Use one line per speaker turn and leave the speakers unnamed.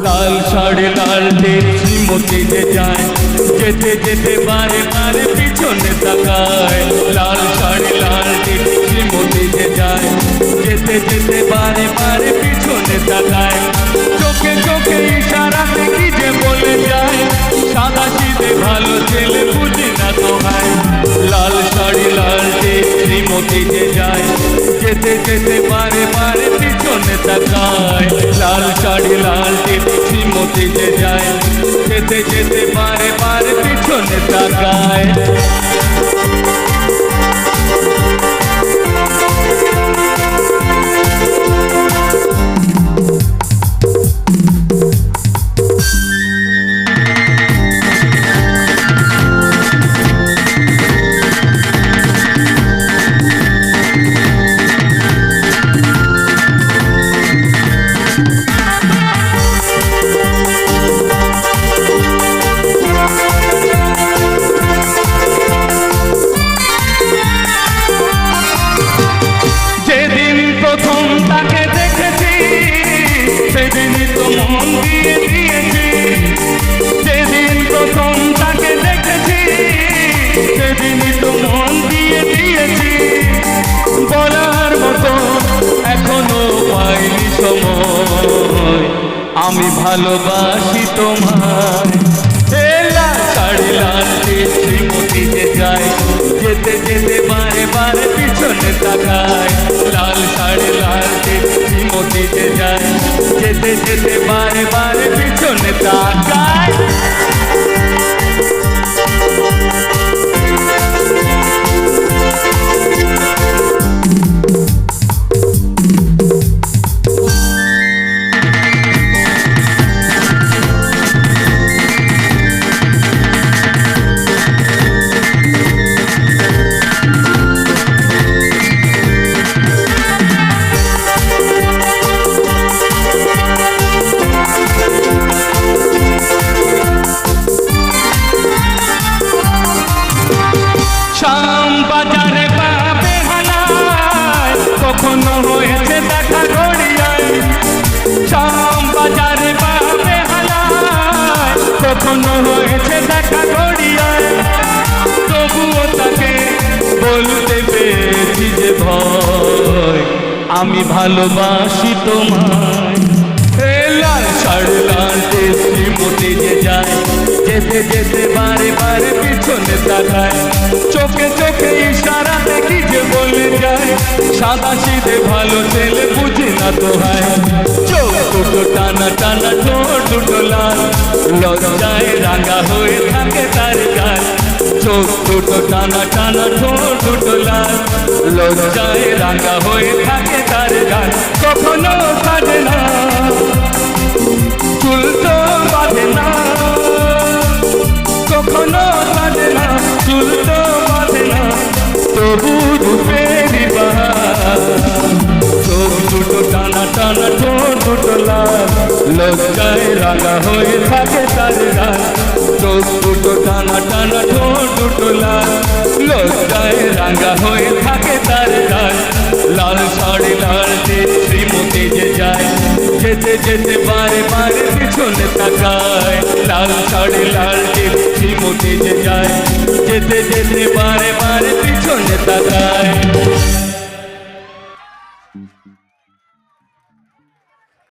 লাল শাড়ি লাল টিপ শ্রীমতী যে যায়, যেতে যেতে বারে বারে পিছনে তাকায়। লাল শাড়ি লাল টিপ শ্রীমতী যে যায়, যেতে যেতে বারে বারে পিছনে তাকায়। চোখে চোখে ইশারাতে কি যে বলে যায়, সাদা সিধে ভালো ছেলে বুঝি না তো ভাই। লাল শাড়ি লাল টিপ শ্রীমতী যে যায়, যেতে যেতে বারে বারে পিছনে তাকায়। লাল শাড়ি লাল টিপ শ্রীমতী যে যায়, যেতে যেতে বারে বারে পিছনে তাকায়। সেদিনই তো মন দিয়ে দিয়েছি, যেদিন প্রথম তাকে দেখেছি সেদিনই তো মন দিয়ে দিয়েছি। বলার মতো এখনো পাইনি সময়, আমি ভালোবাসি তোমায়। লাল শাড়ি লাল টিপ শ্রীমতী যে যায়, যেতে যেতে বারে বারে পিছনে তাকায়। লাল শাড়ি লাল টিপ শ্রীমতী যে যায়, যেতে যেতে বারে বারে পিছনে তাকায়। বাজারে পাবে হানায়, কখনো হয়েছে দেখা গড়িয়ায়। শাম বাজারে পাবে হানায়, কখনো হয়েছে দেখা গড়িয়ায়। তবুও তাকে বলতে পেরেছি যে ভয়, আমি ভালোবাসি তোমায়। লাল শাড়ি লাল টিপ শ্রীমতী যে যায়, যেতে যেতে বারে বারে পিছনে তাকায়। চোখে চোখে ইশারাতে কি যে বলে যায়, সাদা সিধে ভালো ছেলে বুঝি না তো হয়। চোখ দুটো টানা টানা, ঠোঁট দুটো লাল, লজ্জায় রাঙা হয়ে থাকে তার গাল। চোখ দুটো টানা টানা, ঠোঁট দুটো লাল, লজ্জায় রাঙা হয়ে থাকে তার গাল। কখনো কাঁদে না, চুল তো বাঁধে না, কখনো কাঁদে না, চুল তো বাঁধে না, তবু রূপের বাহার। চোখ দুটো টানা টানা, ঠোঁট দুটো লাল, লজ্জায় রাঙা হয়ে থাকে তার গাল। চোখ দুটো টানা টানা, ঠোঁট দুটো লাল, লজ্জায় রাঙা হয়ে থাকে তার গাল। লাল শাড়ি লাল টিপ শ্রীমতী যে যায়, যেতে যেতে বারে বারে পিছনে তাকায়। লাল শাড়ি লাল টিপ শ্রীমতী যে যায়, যেতে যেতে বারে বারে পিছনে তাকায়।